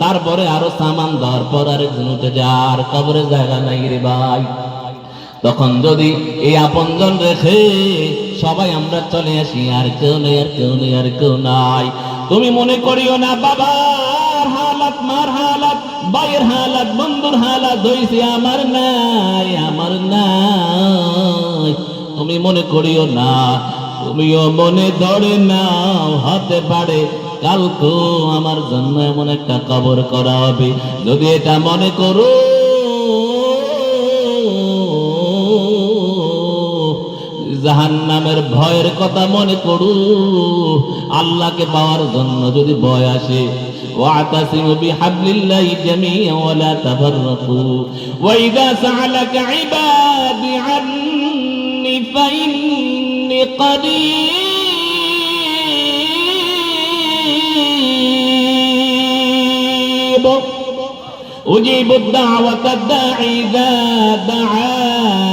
তারপরে আরো সামান দেওয়ার পর আরেকজন উঠে যার কবরে জায়গা নাই রে ভাই। তখন যদি এই আপনজন রেখে সবাই আমরা চলে আসি, আর কেউ নেই, আর কেউ নেই, আর কেউ নাই, তুমি মনে করিও না বাবার হালাত, মার হালাত, ভাইয়ের হালাত, বন্ধুর হালাত হইছে আমার নাই, আমার নাই। তুমি মনে করিও না, তুমিও মনে ধরে নাও, হতে পারে কালকে আমার জন্য এমন একটা কবর করা হবে। যদি এটা মনে করো, জাহান্নামের ভয়ের কথা মনে করো, আল্লাহকে পাওয়ার জন্য যদি ভয় আসে, واعتصموا بحبل الله جميعا ولا تفرقوا وإذا سألك عبادي عني فإني قريب أجيب الدعوة الداعي إذا دعان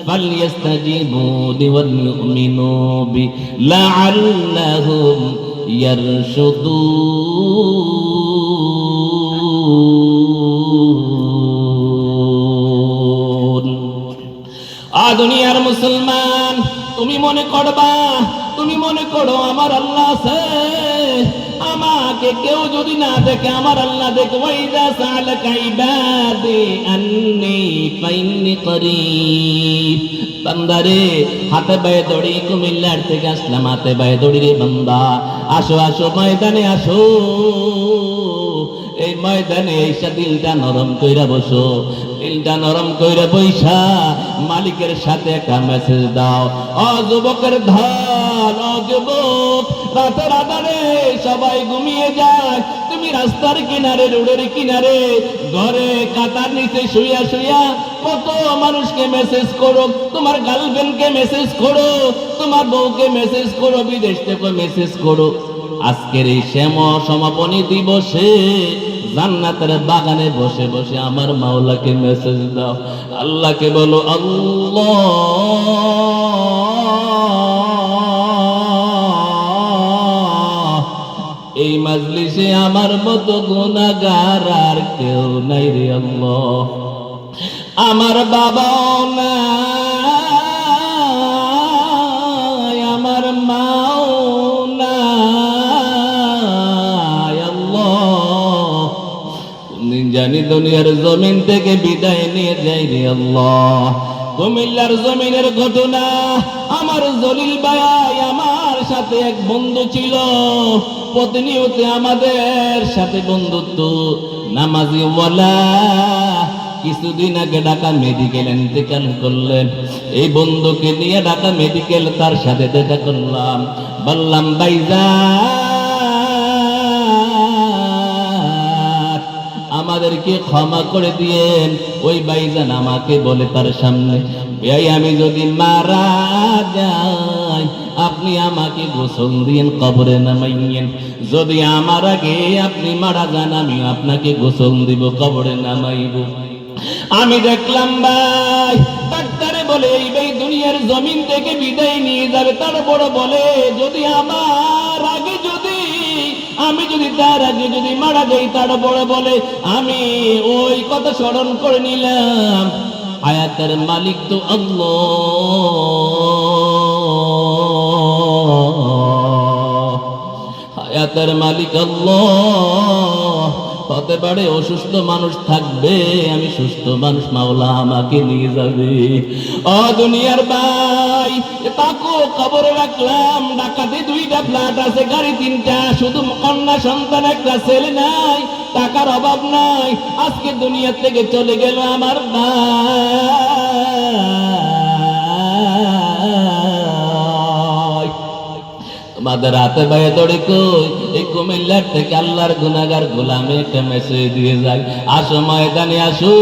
فليستجيبوا لي وليؤمنوا بي لعلهم ইয়ারশুদুন। দুনিয়ার মুসলমান, তুমি মনে করবা, তুমি মনে করো আমার আল্লাহ আছে, আমাকে কেউ যদি না দেখে আমার আল্লাহ দেখে। ওয়াইদা সালাকা ইবাদি আন্নী ফাইন্নী করিব। বান্দারে, হাতে পায়ে দড়ি, কুমিল্লার থেকে আসলাম হাতে পায়ে দড়ি রে বান্দা, আসো আসো ময়দানে আসো, এই ময়দানে এসে দিলটা নরম কইরা বসো, দিলটা নরম কইরা বইসা মালিকের সাথে একটা মেসেজ দাও। ও যুবকের ধন, ও যুবক, রাতের আধারে সবাই ঘুমিয়ে যায়, তুমি রাস্তার কিনারে, রোডের কিনারে, ঘরে কাতার নিচে শুইয়া শুইয়া কত মানুষকে মেসেজ করো, তোমার গার্লফ্রেন্ডকে মেসেজ করো, তোমার বউকে মেসেজ করো, বিদেশ থেকে মেসেজ করো। আজকের এই সমাপনী দিবসে জান্নাতের বাগানে বসে বসে আমার মাওলাকে মেসেজ দাও, আল্লাহকে বলো, আল্লাহ এই মাজলিসে আমার মতো গুনাহগার আর কেউ নাই রে আল্লাহ, আমার বাবাও নাই, আমার মাও নাই, আল্লাহ কোনদিন জানি দুনিয়ার জমিন থেকে বিদায় নিয়ে যাই রে আল্লাহ। কুমিল্লার জমিনের ঘটনা, আমার জলিল ভাই আমার সাথে এক বন্ধু ছিল, প্রতিনিয়ত আমাদের সাথে বন্ধুত্ব, নামাজি ওয়ালা, কিছুদিন আগে ঢাকা মেডিকেল ইন্তেকাল করলেন। এই বন্ধুকে নিয়ে ঢাকা মেডিকেল, তার সাথে দেখা করলাম, বললাম ভাইজান আমাদেরকে ক্ষমা করে দিয়েন। ওই ভাইজান আমাকে বলে তার সামনে, ভাই আমি যদি মারা যাই আপনি আমাকে গোসল দিয়েন, কবরে নামাইয়েন, যদি আমার আগে আপনি মারা যান আমি আপনাকে গোসল দিব, কবরে নামাইব। আমি দেখলাম ভাই ডাক্তারে বলে এই ভাই দুনিয়ার জমিন থেকে বিদায় নিয়ে যাবে, তারপরে বলে যদি আমার আগে, যদি আমি যদি তার আগে যদি মারা যাই, তারপরে বলে আমি ওই কথা স্মরণ করে নিলাম, আয়াতের মালিক তো আল্লাহ, আয়াতের মালিক আল্লাহ। হতে পারে অসুস্থ মানুষ থাকবে, আমি সুস্থ মানুষ, মাওলা আমাকে নিয়ে যাবে। ও দুনিয়ার ভাই, তাকে কবরে রাখলাম, ঢাকাতে 2টা ফ্ল্যাট আছে, গাড়ি 3টা, শুধু কন্যা সন্তান একটা, ছেলে নাই, টাকার অভাব নাই, আজকে দুনিয়া থেকে চলে গেল আমার ভাই। তোমাদের হাতে বাইরে দড়ি কই, এই কুমিল্লার থেকে আল্লাহর গুনাহগার গোলামে একটা মেসেজ দিয়ে যায়, আসো ময়দানে আসো,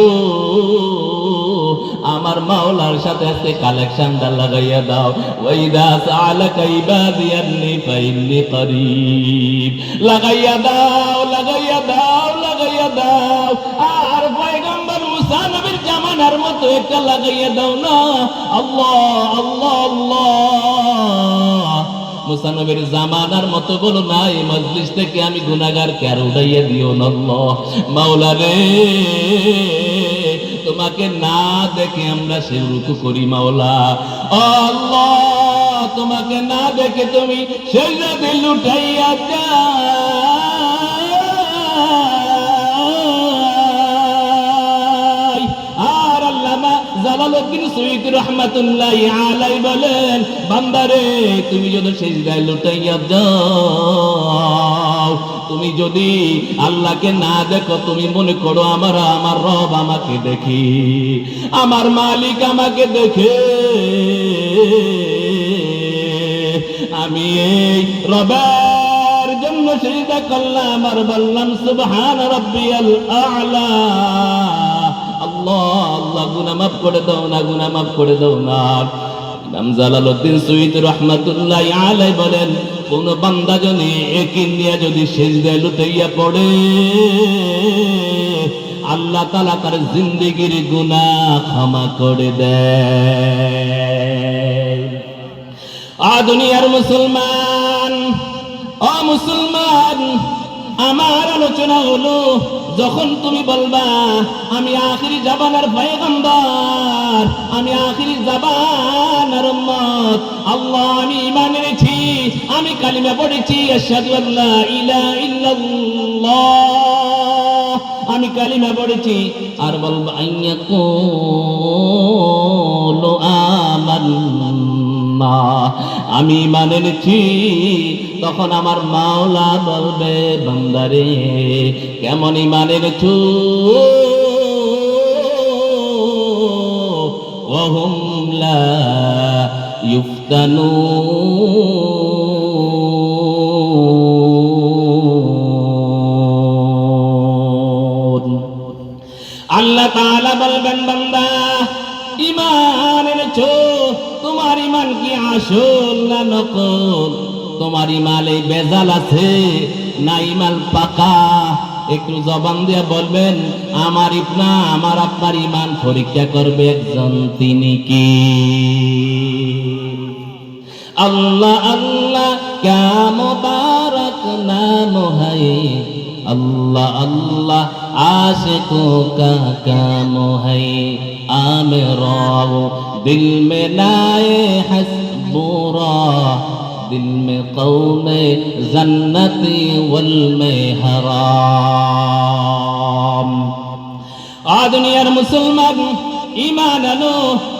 আমার মাওলার সাথে আজকে কালেকশনটা লাগাইয়া দাও। ওয়াইদা সালাকা ইবাদি আন্নী ফাইন্নী করিব, লাগাইয়া দাও, লাগাইয়া দাও, লাগাইয়া দাও। আর পয়গম্বর মুসা নবীর জামানার মতো একটা লাগাইয়া দাও না। আল্লাহ আল্লাহ আল্লাহ, মুসা নবীর জামানার মতো বলো না, এই মজলিস থেকে আমি গুনাহগারকে আর উঠাইয়া দিও না আল্লাহ। মাওলা রে, তোমাকে না দেখে আমরা সে রুকু করি মাওলা। আল্লাহ, তোমাকে না দেখে তুমি সেজদাতে লুটাইয়া যাই। আর আল্লামা জালালউদ্দিন সুয়ুতী রাহমাতুল্লাহি আলাইহি বলেন, বান্দারে তুমি যদি সেজদায় লুটাইয়া যাও, তুমি যদি আল্লাহকে না দেখো, তুমি মনে করো আমার রব আমাকে দেখি, আমার মালিক আমাকে দেখে। আমি এই রবের জন্য সিজদা করলাম আর বললাম সুবহান রাব্বিয়াল আ'লা। আল্লাহ আল্লাহ, গুনাহ মাফ করে দাও না, গুনাহ মাফ করে দাও না। ইমাম জালালউদ্দিন সুয়ুতী রাহমাতুল্লাহি আলাইহি বলেন, কোন বান্দা যদি একিন নিয়ে যদি সিজদায় লুটাইয়া পড়ে, আল্লাহ তাআলা তার জিন্দেগীর গুনাহ ক্ষমা করে দেয়। দুনিয়ার মুসলমান, ও মুসলমান, আমার আলোচনা হলো, যখন তুমি বলবা আমি আখিরি জামানার পয়গম্বর, আমি আখিরি জামানার উম্মত, আল্লাহ আমি ঈমান এনেছি, আমি কালিমা পড়েছি, আশহাদু আল্লা ইলাহা ইল্লাল্লাহ, আমি কালিমা পড়েছি, আর বলবা আইয়াকুলু আমান্না, আমি ঈমান এনেছি, তখন আমার মাওলা বলবে, বান্দারে কেমন ঈমান এনেছো? ওয়াহুম লা ইফতানুন। আল্লাহ তাআলা বলবেন, বান্দা ঈমান এনেছো, তোমার ঈমান কি আসল না নকল? তোমার ঈমানে বেজাল আছে না ঈমান পাকা? একটু জবান দিয়ে বলবেন, আমার আপনার ঈমান পরীক্ষা করবে একজন, তিনি কি? আল্লাহ আল্লাহ ক্যা মুবারক নাম হ্যায়, अल्लाह अल्लाह आशिकों का काम है, आमिरा दिल में लाए हस्बुरा, दिल में कौमे जन्नती वल में हराम। दुनियार मुसलमान ঈমান আনো,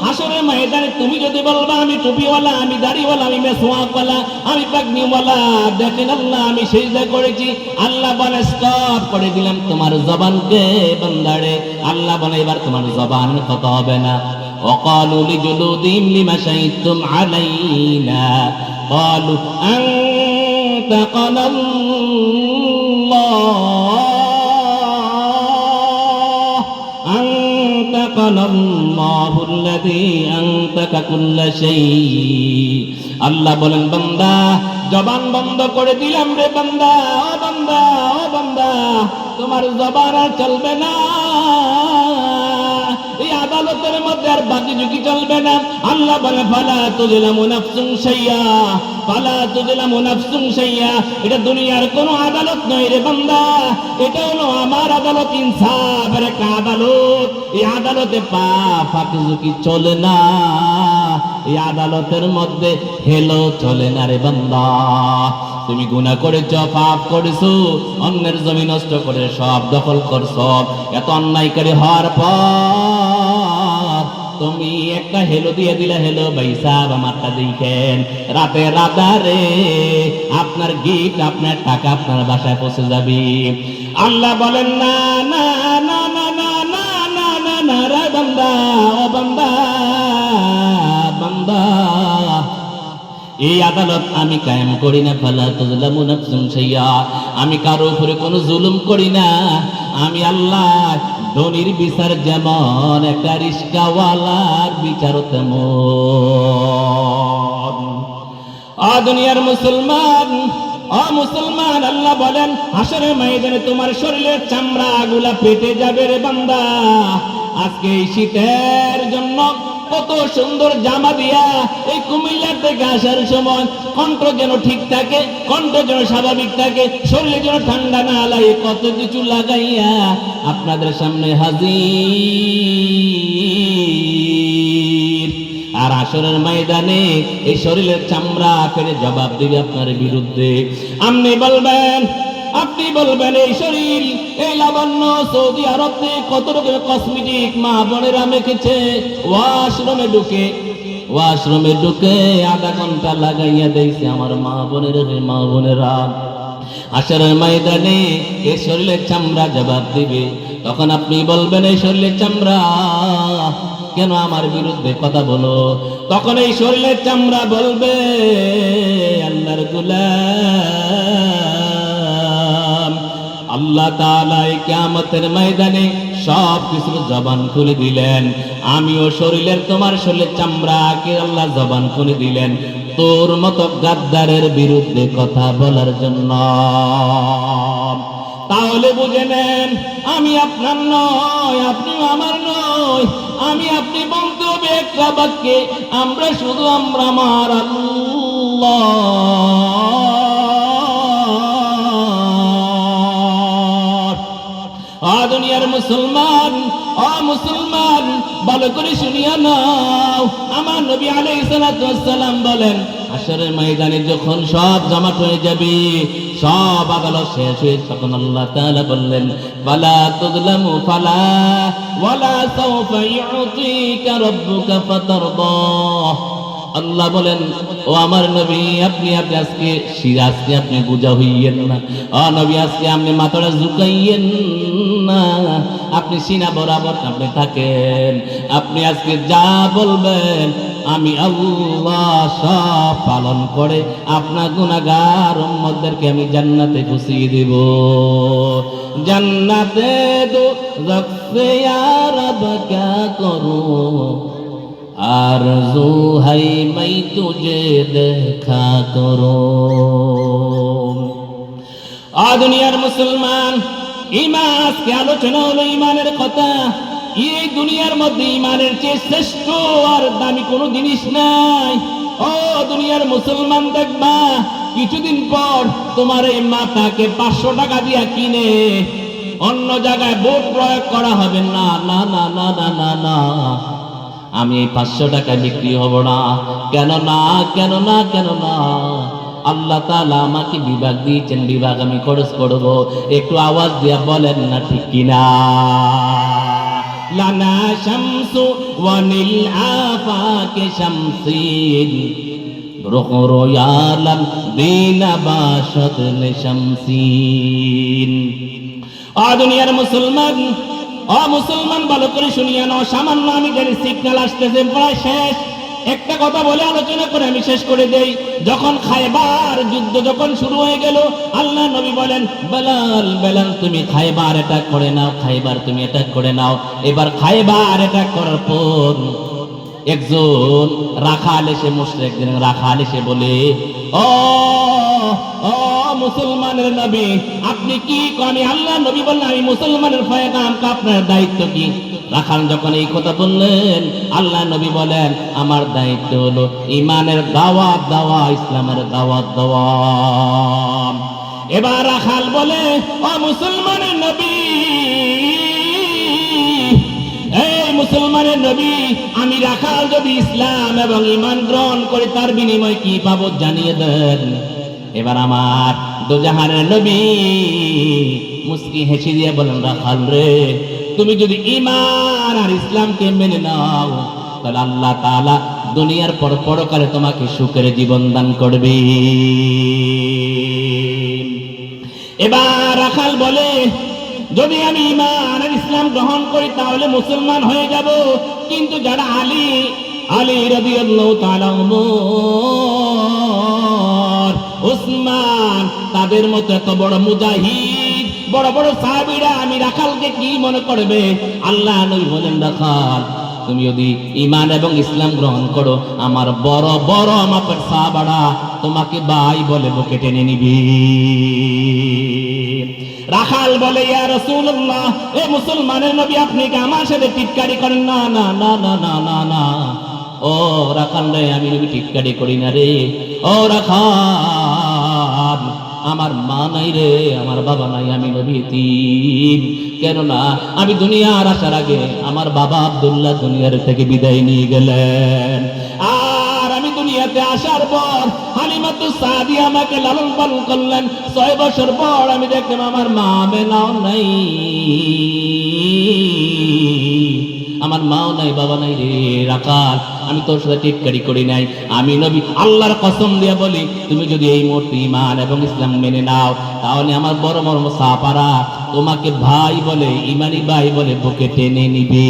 হাসরের ময়দানে তুমি যদি বলবা আমি টুপিওয়ালা, আমি দাড়িওয়ালা, আমি মেসওয়াকওয়ালা, আমি পাগড়িওয়ালা, দেখেন আল্লাহ আমি সিজদা করেছি, আল্লাহ বলে স্টপ করে দিলাম তোমার জবানকে বান্দারে। আল্লাহ বলে এবার তোমার জবান কথা হবে না। وقالوا لجلودهم لما شهدتم علينا قالوا أنطقنا الله الذي أنطق كل شيء। আল্লাহ বলেন, বান্দা জবান বন্ধ করে দিলাম রে বান্দা, ও বান্দা, ও বান্দা, তোমার জবান আর চলবে না, এই আদালতের মধ্যে আর বাকি ঝুঁকি চলবে না। আল্লাহ বলে, ফালা তুযলামু নাফসুন শাইয়্যা, ফালা তুযলামু নাফসুন শাইয়্যা। এটা দুনিয়ার কোনো আদালত নয় রে বান্দা, এটা হলো আমার আদালত, ইনসাফের একটা আদালত। এই আদালতে ফাঁকি ঝুঁকি চলে না, এই আদালতের মধ্যে হেলো চলে না রে বান্দা। তুমি গুনাহ করেছ, পাপ করেছো, অন্যের জমি নষ্ট করে সব দখল করছো, এত অন্যায়কারী হওয়ার পর তুমি একটা হেলো দিয়ে দিলে, হেলো ভাই সাহেব আমারটা দেখেন, রাতে রাতারে আপনার গিফট, আপনার টাকা আপনার বাসায় পৌঁছে যাবে। আল্লাহ বলেন, না না না না না না না না না রে বান্দা, ও বান্দা, বান্দা এই আদালত আমি কায়েম করি না। ফালা তুযলামু নাফসুন শাইয়্যা, আমি কারো উপরে কোনো জুলুম করি না। আমি আল্লাহ ধনির বিচার যেমন, একটা রিস্কাওয়ালার বিচারও তেমন। দুনিয়ার মুসলমান, ও মুসলমান, আল্লাহ বলেন হাসরের ময়দানে তোমার শরীরের চামড়া গুলা পেটে যাবে রে বান্দা। আজকে এই শীতের জন্য কত সুন্দর জামা দিয়া এই কুমিল্লা থেকে আসার সময় কণ্ঠ যেন ঠিক থাকে, কণ্ঠ যেন স্বাভাবিক থাকে, শরীরে যেন ঠান্ডা না লাগে, কত কিছু লাগাইয়া আপনাদের সামনে হাজির। আর আসরের ময়দানে এই শরীরের চামড়া ফেলে জবাব দিবে আপনার বিরুদ্ধে। আপনি বলবেন এই শরীর, এই লাবণ্য সৌদি আরব থেকে কত রকমের কসমেটিক মা বোনেরা মেখেছে, ওয়াশরুমে ঢুকে আধা ঘন্টা লাগাইয়া দিয়েছে আমার মা বোনেরা। হাশরের ময়দানে এই শরীরের চামড়া জবাব দিবে। তখন আপনি বলবেন এই শরীরের চামড়া কেন আমার বিরুদ্ধে কথা বলো? তখন এই শরীরের চামড়া বলবে, আল্লাহর গোলাম, আল্লাহ তাআলা এই কিয়ামতের ময়দানে সব কিছুর জবান খুলে দিলেন, আমিও শরীরের তোমার শরীরের চামড়াকে আল্লাহ জবান খুলে দিলেন তোর মতো গাদ্দারের বিরুদ্ধে কথা বলার জন্য। তাহলে বুঝে নেন, আমি আপনার নয়, আপনি আমার নয়, আমি আপনি বলতে হবে একটা বাক্যে, আমরা শুধু আমরা আমার আল্লাহ। দুনিয়ার মুসলমান, মুসলমান ভালো করে শুনিয়া নাও, আমার নবী আলাইহিস সালাতু ওয়াস সালাম বলেন, হাশরের ময়দানে যখন সব জমা হয়ে যাবে, সব আদালত শেষ হয়ে, তখন আল্লাহ তাআলা বললেন, ফালা তুযলামু ফালা ওয়ালা সাওফা ইউতিকা রাব্বুকা ফাতারদা। আল্লাহ বলেন, ও আমার নবী, আপনি আজকে আপনি বুঝা হইয়েন না, নবী আজকে আপনি মাথাটা ঝুঁকাইয়েন না, আপনি সিনা বরাবর আপনি থাকেন, আপনি আজকে যা বলবেন আমি আল্লাহ সব পালন করে আপনার গুনাহগার উম্মতদেরকে আমি জান্নাতে পৌঁছিয়ে দেব। জান্নাতে দো রক্তে ইয়া রব ক্যা করো, আরজু হাই মাই তুঝে দেখা করো। দুনিয়ার মুসলমান, ঈমান, আজকে আলোচনা হলো ঈমানের কথা। এই দুনিয়ার মধ্যে ঈমানের চেয়ে শ্রেষ্ঠ আর দামি কোনো জিনিস নাই। ও দুনিয়ার মুসলমান, দেখবা কিছুদিন পর তোমার এই মাথাকে 500 টাকা দিয়া কিনে অন্য জায়গায় ভোট প্রয়োগ করা হবে না, না না না না না না, আমি এই 500 টাকায় বিক্রি হব না। কেন না, কেন না, কেন না? আল্লাহ তাআলা আমাকে বিভাগ দিয়েছেন, বিভাগ আমি খরচ করব। একটু আওয়াজ দিয়া বলেন না ঠিক কিনা? লানা শামসু ওয়ানিল আফাকে শামসিন রুখরয়ালান বিনা বাশাত শামসিন। দুনিয়ার মুসলমান, মুসলমান ভালো করে শুনিয়া নাও, সামান্য আমি জানি সিগন্যাল আসতেছে, প্রায় শেষ। একটা কথা বলে আলোচনা করে আমি শেষ করে দেই। যখন খায়বার যুদ্ধ যখন শুরু হয়ে গেল, আল্লাহ নবী বলেন, বেলাল তুমি খায়বার অ্যাটাক করে নাও, খায়বার তুমি অ্যাটাক করে নাও। এবার খায়বার অ্যাটাক করার পর একজন রাখাল এসে, মুশরিক রাখাল এসে বলে, ও মুসলমানের নবী, আপনি কি? আমি আল্লাহ নবী বললেন, আমি মুসলমানের পয়গাম, আপনার দায়িত্ব কি? রাখাল যখন এই কথা বললেন, আল্লাহ নবী বলেন, আমার দায়িত্ব হলো ঈমানের দাওয়াত দেওয়া, ইসলামের দাওয়াত দেওয়া। এবার রাখাল বলে, ও মুসলমানের নবী, এই মুসলমানের নবী, আমি রাখাল যদি ইসলাম এবং ঈমান গ্রহণ করে তার বিনিময়ে কি পাবো জানিয়ে দেন। এবার আমার দোজাহানের নবী মুস্কি হেসে দিয়ে বলেন, রাখাল রে, তুমি যদি ঈমান আর ইসলামকে মেনে নাও, তাহলে আল্লাহ তাআলা দুনিয়ার পর পরকালে তোমাকে সুখের জীবন দান করবে। এবার রাখাল বলে, যদি আমি ঈমান আর ইসলাম গ্রহণ করি তাহলে মুসলমান হয়ে যাব, কিন্তু যারা আলী রাদিয়াল্লাহু তাআলা, উসমান, তাদের মতো এত বড় মুজাহিদ, বড় বড় সাহাবীরা আমি রাখালকে কি মনে করবে? আল্লাহ নবী বলেন, রাখাল, তুমি যদি ঈমান এবং ইসলাম গ্রহণ করো, আমার বড় বড় মাপের সাহাবারা তোমাকে ভাই বলে বুকে টেনে নিবি। রাখাল বলে, ইয়া রাসূলুল্লাহ, এ মুসলমানের নবী, আপনি কি আমার সাথে টিটকারি করেন? না না না না না না না, ও রাখাল রে, আমি নবী টিটকারি করি না রে। ও রাখাল, আমার মা নাই রে, আমার বাবা নাই, আমি নবী এতিম। কেননা আমি দুনিয়ার আসার আগে আমার বাবা আব্দুল্লাহ দুনিয়ার থেকে বিদায় নিয়ে গেলেন, আর আমি দুনিয়াতে আসার পর হালিমাতুস সাদিয়া আমাকে লালন পালন করলেন। 6 বছর পর আমি দেখলাম আমার মা আমেনাও নাই, আমার মাও নাই, বাবা নাই রে। রাখাল, আমি তোর সাথে টিটকারি করি নাই, আমি নবী আল্লাহর কসম দিয়ে বলি, তুমি যদি এই মুহূর্তে ঈমান এবং ইসলাম মেনে নাও, তাহলে আমার বড় বড় সাহাবারা তোমাকে ভাই বলে, ঈমানি ভাই বলে বুকে টেনে নিবে।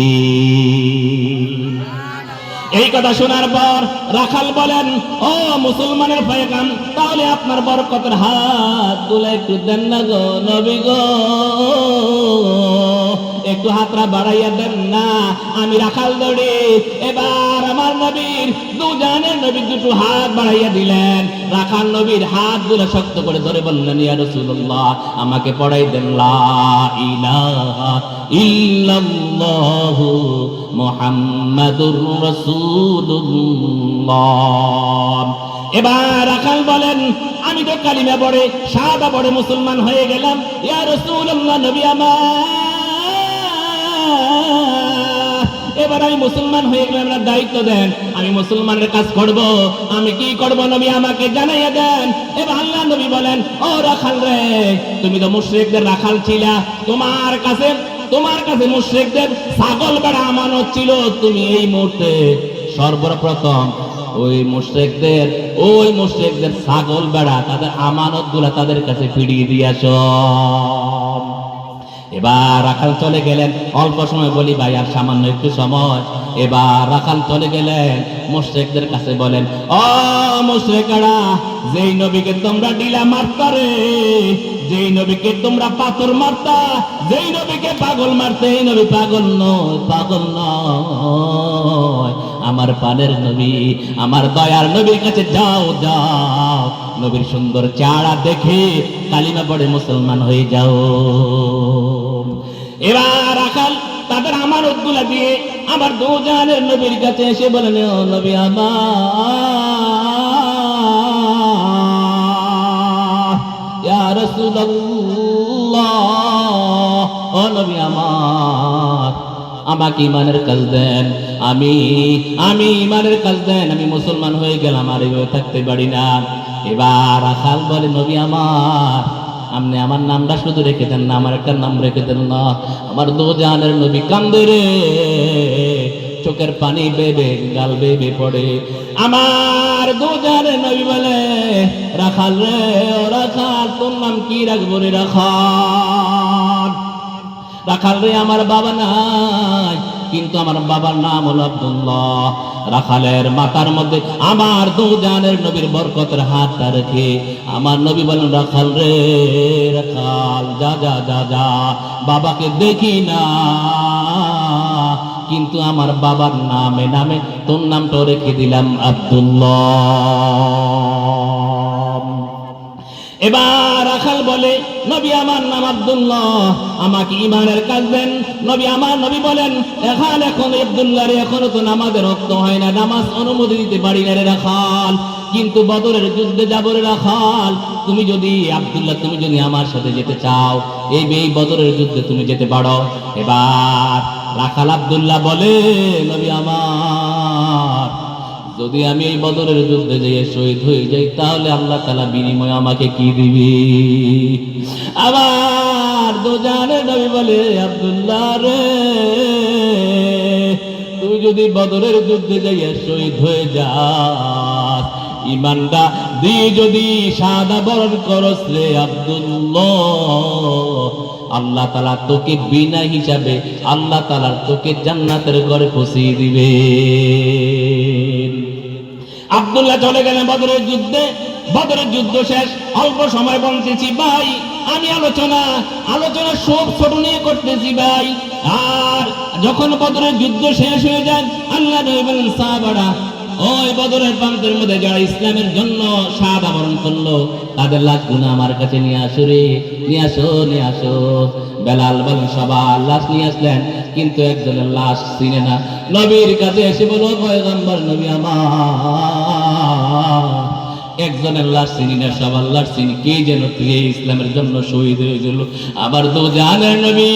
এই কথা শোনার পর রাখাল বলেন, ও মুসলমানের পয়গাম, তাহলে আপনার বরকতের হাত গুলো একটু দেন না গো নবী গো, একটু হাতটা বাড়াইয়া দেন না। আমি রাখাল দৌড়ি, এবার আমার নবীর দুজানের নবী দুটো হাত বাড়াইয়া দিলেন। রাখাল নবীর হাত গুলো শক্ত করে ধরে বললেন, ইয়া রাসূলুল্লাহ, আমাকে পড়াই দেন লা ইলাহা ইল্লাল্লাহু মুহাম্মাদুর রাসূলুল্লাহ। এবার রাখাল বলেন, আমি তো কালিমা পড়ে শাহাদা পড়ে মুসলমান হয়ে গেলাম, ইয়া রাসূলুল্লাহ, নবী আমার, এবার আমি মুসলমান হয়ে গেলাম, আপনার দায়িত্ব দেন, আমি মুসলমানের কাজ করব। আমি কি করব নবী, আমাকে জানাইয়া দেন। এবার আল্লাহ নবী বলেন, ও রাখাল রে, তুমি তো মুশরিকদের রাখাল ছিলা, তোমার কাছে মুশরিকদের ছাগল ভেড়া আমানত ছিল। তুমি এই মুহূর্তে সর্বপ্রথম ওই মুশরিকদের ছাগল ভেড়া, তাদের আমানত গুলা তাদের কাছে ফিরিয়ে দিয়াছ। এবার রাখাল চলে গেলেন। অল্প সময় বলি ভাই, আর সামান্য একটু সময়। এবার রাখাল চলে গেলেন, মুশরিকদের কাছে বলেন, ও মুশরিকরা, যেই নবীকে তোমরা ডিলা মারতা রে, যেই নবীকে তোমরা পাথর মারতা, যেই নবীকে পাগল মারতে, এই নবী পাগল নয়, আমার পানের নবী, আমার দয়ার নবীর কাছে যাও, নবীর সুন্দর চেহারা দেখে কালিমা পড়ে মুসলমান হয়ে যাও। এবার রাখাল তাদের আমানতগুলা দিয়ে আমার দুজানের নবীর কাছে এসে বলেন, ও নবী আমার, ইয়া রাসূলুল্লাহ, ও নবী আমার, আমাকে ঈমানের কাজ দেন, আমি ঈমানের কাজ দেন, আমি মুসলমান হয়ে গেলাম, আর এইভাবে থাকতে পারি না। এবার রাখাল বলে, নবী আমার, আপনি আমার নামটা শুধু রেখে দেন না, আমার একটা নাম রেখে দেন না। আমার দুজানের নবী কান্দে রে, চোখের পানি বেবে গাল বেবে পড়ে। আমার দুজানের নবী বলে, রাখাল রে, ও রাখাল, তোর নাম কি রাখবো রে রাখাল? রাখাল রে, আমার বাবা নাই, কিন্তু আমার বাবার নাম হলো আব্দুল্লাহ। রাখালের মাথার মধ্যে আমার দুজানের নবীর বরকতের হাতটা রেখে আমার নবী বলেন, রাখাল রে, রাখাল, যা যা যা যা, বাবাকে দেখি না, কিন্তু আমার বাবার নামে তোর নামটা রেখে দিলাম আব্দুল্লাহ। এবার রাখাল বলে, নবী আমার নাম আব্দুল্লাহ, আমাকে ঈমানের কাজ দেন। নবী বলেন, এখন আব্দুল্লাহ রে, এখনো তো নামাজের রক্ত হয় না, নামাজ অনুমতি দিতে পারি না রে রাখাল, কিন্তু বদরের যুদ্ধে যাব রে রাখাল। তুমি যদি আমার সাথে যেতে চাও, এই বদরের যুদ্ধে তুমি যেতে পারো। এবার রাখাল আব্দুল্লাহ বলে, নবী আমার, যদি আমি এই বদরের যুদ্ধে যেয়ে শহীদ হয়ে যাই, তাহলে আল্লাহ তাআলা বিনিময়ে আমাকে কি দিবে? আমার দুজানের নবী বলে, আব্দুল্লাহ রে, তুই যদি বদরের যুদ্ধে যাইয়া শহীদ হয়ে যাস, ঈমানটা দিয়ে যদি শাহাদা বরণ করস রে আব্দুল্লাহ, আল্লাহ তাআলা তোকে বিনা হিসাবে আল্লাহ তাআলা তোকে জান্নাতের ঘরে পৌঁছিয়ে দিবে। আব্দুল্লাহ চলে গেলেন বদরের যুদ্ধে। বদরের যুদ্ধ শেষ, অল্প সময় বলতেছি ভাই, আমি আলোচনা সব ছোট নিয়ে করতেছি ভাই। আর যখন বদরের যুদ্ধ শেষ হয়ে যায়, আল্লাহ নবী বলেন, সাহাবারা ওই বদরের প্রান্তের মধ্যে যারা ইসলামের জন্য শাহাদা বরণ করলো তাদের লাশগুলো আমার কাছে নিয়ে আসো রে, নিয়ে আসো, নিয়ে আসো। বেলাল বলেন সবার লাশ নিয়ে আসলেন, কিন্তু একজনের লাশ চিনে না। নবীর কাছে এসে বলো, পয়গম্বর নবী আমার, একজনের লাশ চিনি না, সবার লাশ চিনি। কে যেন তুই ইসলামের জন্য শহীদ হয়ে গেল। আবার দু জাহানের নবী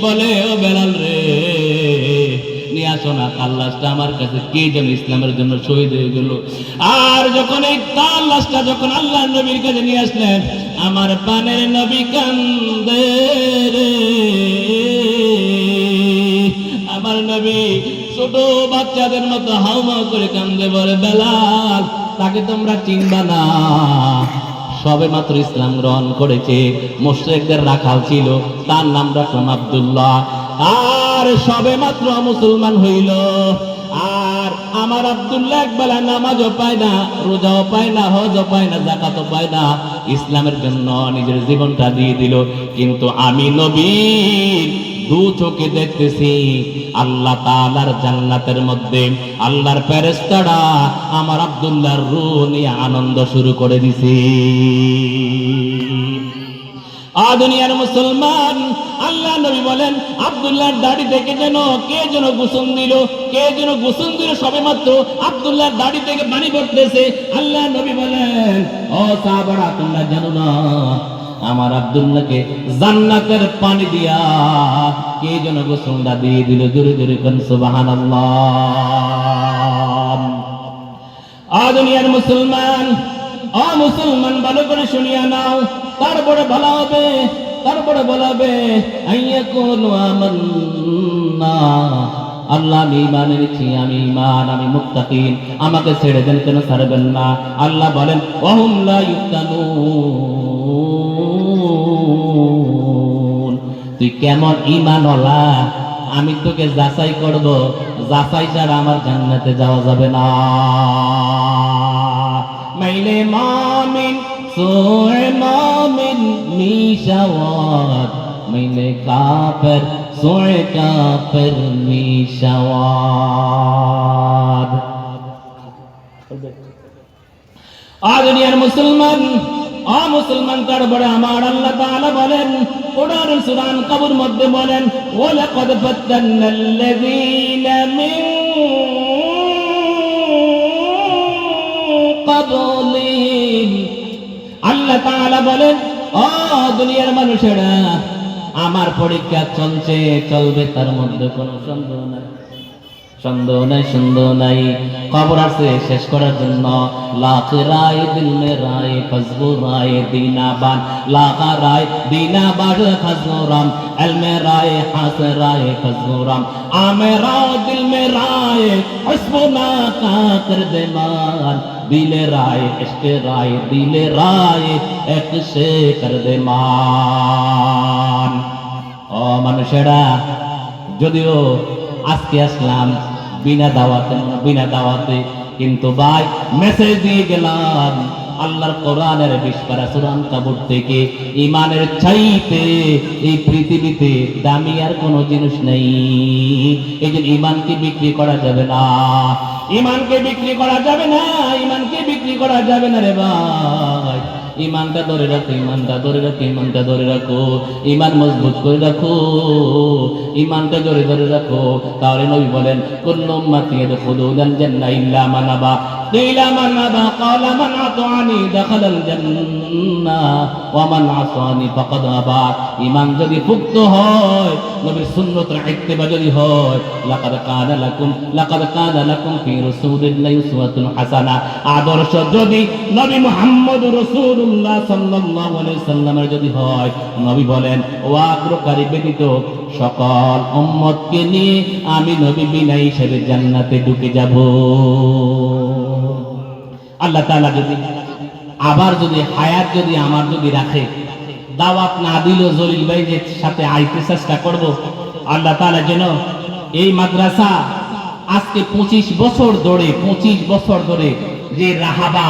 বলে, ও বেলাল রে, নিয়ে আসো না তার লাশটা আমার কাছে, কে যেন ইসলামের জন্য শহীদ হয়ে গেল। আর যখন এই তার লাশটা যখন আল্লাহ নবীর কাছে নিয়ে আসলেন, আমার পানের নবী কান্দে রে, আমার নবী ছোট বাচ্চাদের মতো হাউমাউ করে কান্দে, বলে বেলাল তাকে তোমরা চিনবা না, সবে মাত্র ইসলাম গ্রহণ করেছে, মুশরিকদের রাখাল ছিল, তার নাম রাখলাম আব্দুল্লাহ, আর সবে মাত্র মুসলমান হইল। আর আমার আব্দুল্লাহ একবেলা নামাজও পায় না, রোজাও পায় না, হজও পায় না, যাকাতও পায় না, ইসলামের জন্য নিজের জীবনটা দিয়ে দিল। কিন্তু আমি নবী দু চোখে দেখতেছি আল্লাহ তাআলার জান্নাতের মধ্যে আল্লাহর ফেরেশতারা আমার আব্দুল্লাহর রূহ নিয়ে আনন্দ শুরু করে দিছে। দুনিয়ার মুসলমান, আল্লাহ নবী বলেন আব্দুল্লাহর দাড়ি থেকে যেন কে যেন গোসল দিল, কে যেন গোসল দিল, সবে মাত্র আব্দুল্লাহর দাড়ি থেকে পানি পড়তেছে। আল্লাহ নবী বলেন, ও সাহাবারা তোমরা জানো না আমার আব্দুল্লাহকে জান্নাতের পানি দিয়া কে যেন গোসলটা দিয়ে দিল। জোরে জোরে কোন সুবহানাল্লাহ। দুনিয়ার মুসলমান, মুসলমান ভালো করে শুনিয়া নাও, তারপরে বলা হবে, তারপরে বলা হবে আইয়াকুনু আমান্না, আল্লাহ আমি ঈমান এনেছি, আমি ঈমান, আমি মুত্তাকিন, আমাকে ছেড়ে দেন, কেন ছাড়বেন না? আল্লাহ বলেন ওয়াহুম লা ইফতানুন, তুই কেমন ঈমানওয়ালা আমি তোকে যাচাই করব, যাচাই ছাড়া আমার জান্নাতে যাওয়া যাবে না। মাইলে মুমিন সোয়ে মুমিন মিশাওয়াত, মাইলে কাফের সোয়ে কাফের মিশাওয়াত। দুনিয়ার মুসলমান, মুসলমান তারপরে আমার আল্লাহ তাআলা বলেন কোরআন সূরা আনকাবুর মধ্যে বলেন, ওয়ালাকাদ ফাতান্নাল্লাযীনা মিন ক্বাবলিহিম, আল্লাহ তাআলা বলেন ও দুনিয়ার মানুষেরা আমার পরীক্ষা চলছে, চলবে, তার মধ্যে কোনো সন্দেহ নাই, সন্দেহ নাই, সন্দেহ নাই। খবর আছে শেষ করার জন্য। লাখ রায় দিল মে রায় ফজলু রায় দিনাবান, লাখ রায় দিনাবান ফজলুরাম, ইলমে রায় হাস রায় ফজলুরাম, আমেরা দিল মে রায় হসবুনা কা কর দেমান, দিলে রায় ইশকে রায় দিলে রায় এক সে কর দেমান। ও মানুষেরা, যদিও আজকে আসলাম বিনা দাওয়াতে, কিন্তু ভাই মেসেজ দিয়ে গেলাম আল্লাহর কোরআনের 20 পারা সূরা আনকাবুত থেকে, ঈমানের চাইতে এই পৃথিবীতে দামি আর কোনো জিনিস নেই। এই যে ঈমানকে বিক্রি করা যাবে না, ঈমানকে বিক্রি করা যাবে না, ঈমানকে বিক্রি করা যাবে না রে ভাই। ঈমানটা ধরে রাখো, ঈমানটা ধরে রাখো, ঈমানটা ধরে রাখো, ঈমান মজবুত করে রাখো, ঈমানটা ধরে ধরে রাখো। তাহলে নবী বলেন কুল্লু উম্মতি ইয়াদখুলুনাল জান্নাহ ইল্লা মান আবা, কিলা মান আবা, ক্বালা মান আতানি দাখালাল জান্নাহ ওয়া মান আসানি ফাকাদ আবা। ঈমান যদি পুক্ত হয়, নবীর সুন্নতের ইত্তিবা যদি হয়, লাকাদ কানা লাকুম ফি রাসূলিল্লাহি উসওয়াতুন হাসানা, আদর্শ যদি নবী মুহাম্মদ রাসূলুল্লাহ সাল্লাল্লাহু আলাইহি সাল্লামের যদি হয়, নবী বলেন ও আগ্রহকারী ব্যতীত সকল উম্মতকে নিয়ে আমি নবী বিনা হিসেবে জান্নাতে ঢুকে যাব। আল্লাহ তাআলা যদি আবার যদি হায়াত যদি আমার যদি রাখে, দাওয়াত না দিলেও জলিল ভাইয়ের সাথে আইতে চেষ্টা করব। আল্লাহ তাআলা যেন এই মাদ্রাসা আজকে 25 বছর ধরে যে রাহাবা